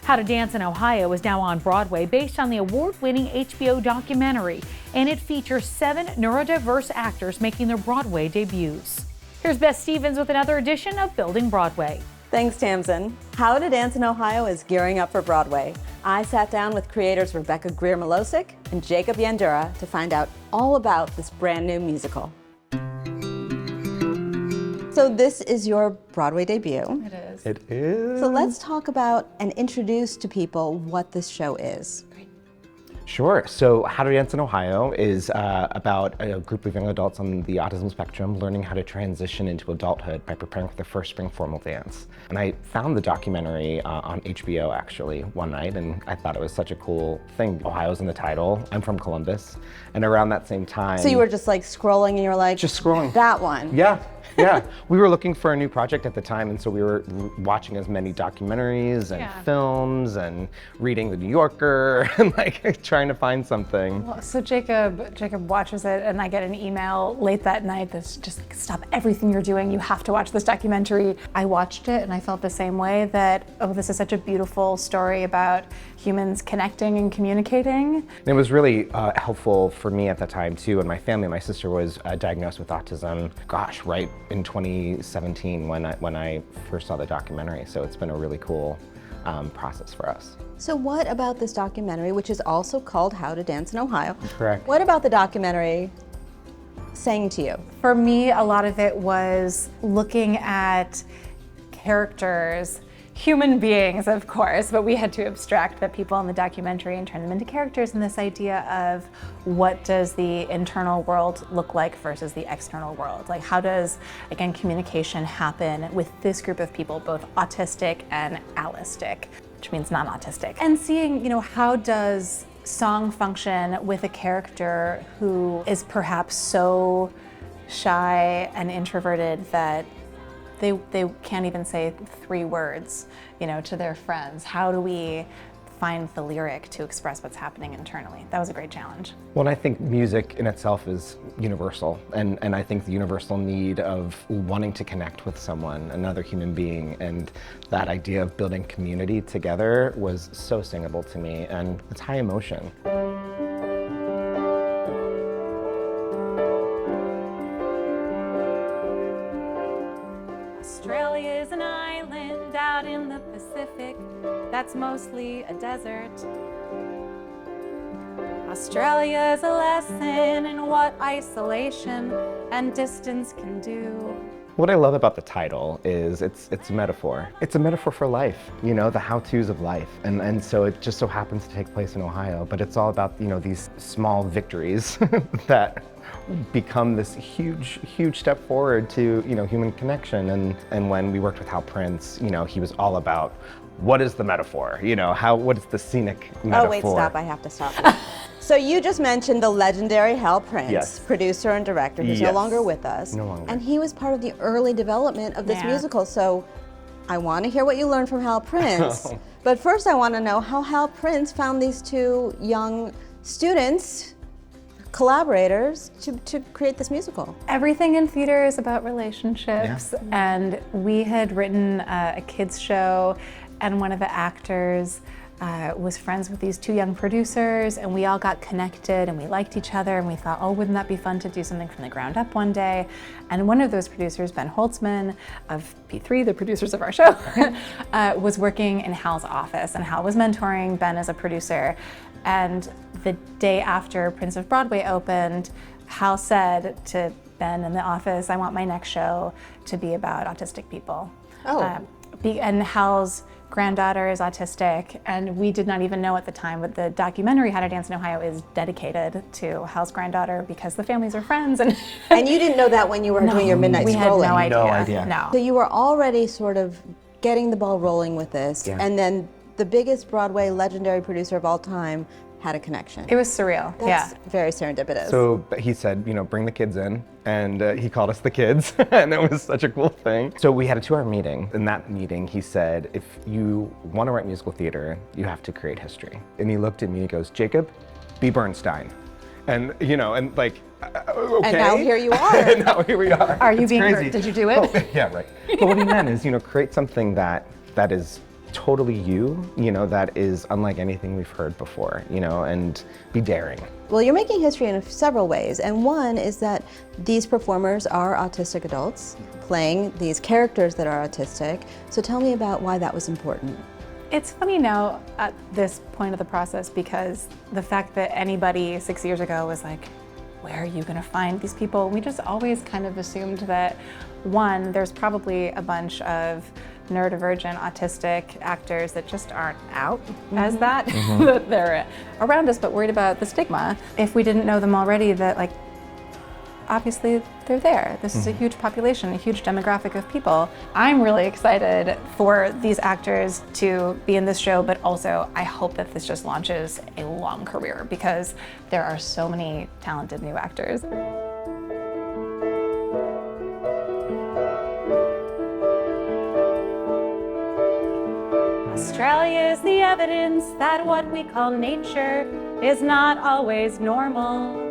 How to Dance in Ohio is now on Broadway based on the award-winning HBO documentary, and it features 7 neurodiverse actors making their Broadway debuts. Here's Beth Stevens with another edition of Building Broadway. Thanks, Tamsin. How to Dance in Ohio is gearing up for Broadway. I sat down with creators Rebekah Greer Melocik and Jacob Yandura to find out all about this brand new musical. So this is your Broadway debut. It is. It is. So let's talk about and introduce to people what this show is. Sure. So How to Dance in Ohio is about a group of young adults on the autism spectrum learning how to transition into adulthood by preparing for their first spring formal dance. And I found the documentary on HBO actually one night, and I thought it was such a cool thing. Ohio's in the title. I'm from Columbus. And around that same time... So you were just like scrolling and you were like... Just scrolling. That one. Yeah. Yeah, we were looking for a new project at the time, and so we were watching as many documentaries and films and reading The New Yorker and like trying to find something. Well, so Jacob watches it, and I get an email late that night that's just like, stop everything you're doing, you have to watch this documentary. I watched it and I felt the same way, that, oh, this is such a beautiful story about humans connecting and communicating. And it was really helpful for me at that time too, and my family. My sister was diagnosed with autism, gosh, right in 2017 when I first saw the documentary. So it's been a really cool process for us. So what about this documentary, which is also called How to Dance in Ohio? Correct. What about the documentary saying to you? For me, a lot of it was looking at characters, human beings, of course, but we had to abstract the people in the documentary and turn them into characters, and this idea of what does the internal world look like versus the external world? Like, how does, again, communication happen with this group of people, both autistic and allistic, which means non-autistic? And seeing, how does song function with a character who is perhaps so shy and introverted that they can't even say 3 words, to their friends. How do we find the lyric to express what's happening internally? That was a great challenge. Well, and I think music in itself is universal, and I think the universal need of wanting to connect with someone, another human being, and that idea of building community together was so singable to me, and it's high emotion. Australia is an island out in the Pacific that's mostly a desert. Australia is a lesson in what isolation and distance can do. What I love about the title is it's a metaphor. It's a metaphor for life, the how-tos of life. And so it just so happens to take place in Ohio, but it's all about, these small victories that become this huge step forward to, human connection. And when we worked with Hal Prince, he was all about what is the metaphor? What is the scenic metaphor? Oh, wait, stop, I have to stop you. So you just mentioned the legendary Hal Prince, Yes. producer and director, who's no Yes. longer with us. No longer. And he was part of the early development of this musical. So I want to hear what you learned from Hal Prince. But first I want to know how Hal Prince found these 2 young students, collaborators, to create this musical. Everything in theater is about relationships, and we had written a kids show, and one of the actors was friends with these 2 young producers, and we all got connected and we liked each other, and we thought, oh, wouldn't that be fun to do something from the ground up one day? And one of those producers, Ben Holtzman of P3, the producers of our show, was working in Hal's office, and Hal was mentoring Ben as a producer. And the day after Prince of Broadway opened, Hal said to Ben in the office, I want my next show to be about autistic people. Oh. And Hal's granddaughter is autistic, and we did not even know at the time, but the documentary How to Dance in Ohio is dedicated to Hal's granddaughter because the families are friends. And you didn't know that when you were doing your midnight we scrolling? had no idea. No idea. No. So you were already sort of getting the ball rolling with this, and then the biggest Broadway legendary producer of all time had a connection. It was surreal. That's very serendipitous. So he said, bring the kids in, and he called us the kids, and it was such a cool thing. So we had a 2-hour meeting. In that meeting, he said, if you want to write musical theater, you have to create history. And he looked at me and he goes, Jacob, be Bernstein. And, and like, okay. And now here you are. And now here we are. Are you It's being crazy. Did you do it? Oh, yeah, right. But what he meant is, create something that is totally you, that is unlike anything we've heard before, and be daring. Well, you're making history in several ways, and one is that these performers are autistic adults playing these characters that are autistic. So tell me about why that was important. It's funny now at this point of the process, because the fact that anybody 6 years ago was like, where are you going to find these people? We just always kind of assumed that, one, there's probably a bunch of neurodivergent autistic actors that just aren't out as that, that they're around us but worried about the stigma. If we didn't know them already, that like, obviously they're there. This is a huge population, a huge demographic of people. I'm really excited for these actors to be in this show, but also I hope that this just launches a long career, because there are so many talented new actors. Australia is the evidence that what we call nature is not always normal.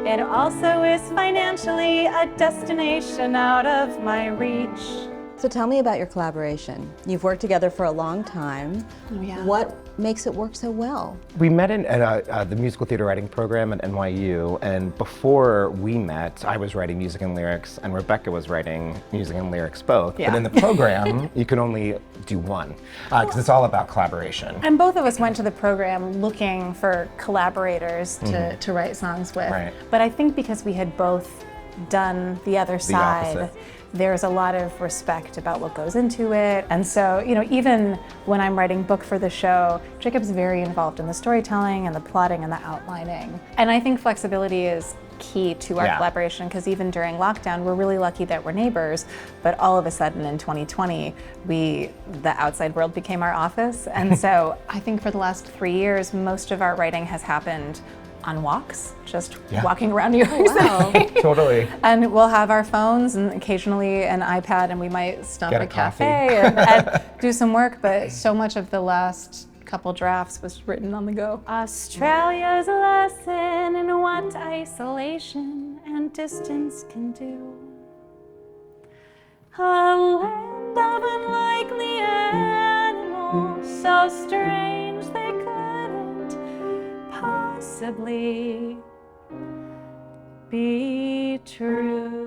It also is financially a destination out of my reach. So tell me about your collaboration. You've worked together for a long time. Oh, yeah. What makes it work so well? We met at the musical theater writing program at NYU, and before we met, I was writing music and lyrics, and Rebekah was writing music and lyrics both. Yeah. But in the program, you can only do one, because it's all about collaboration. And both of us went to the program looking for collaborators to write songs with. Right. But I think because we had both done the other side, opposite. there's a lot of respect about what goes into it. And so, even when I'm writing book for the show, Jacob's very involved in the storytelling and the plotting and the outlining. And I think flexibility is key to our collaboration, because even during lockdown, we're really lucky that we're neighbors, but all of a sudden in 2020, the outside world became our office. And so I think for the last 3 years, most of our writing has happened on walks, just walking around New York City. Totally. And we'll have our phones and occasionally an iPad, and we might stop Get at a a cafe and do some work, but so much of the last couple drafts was written on the go. Australia's a lesson in what isolation and distance can do. A land of unlikely animals, so strange they couldn't possibly be true.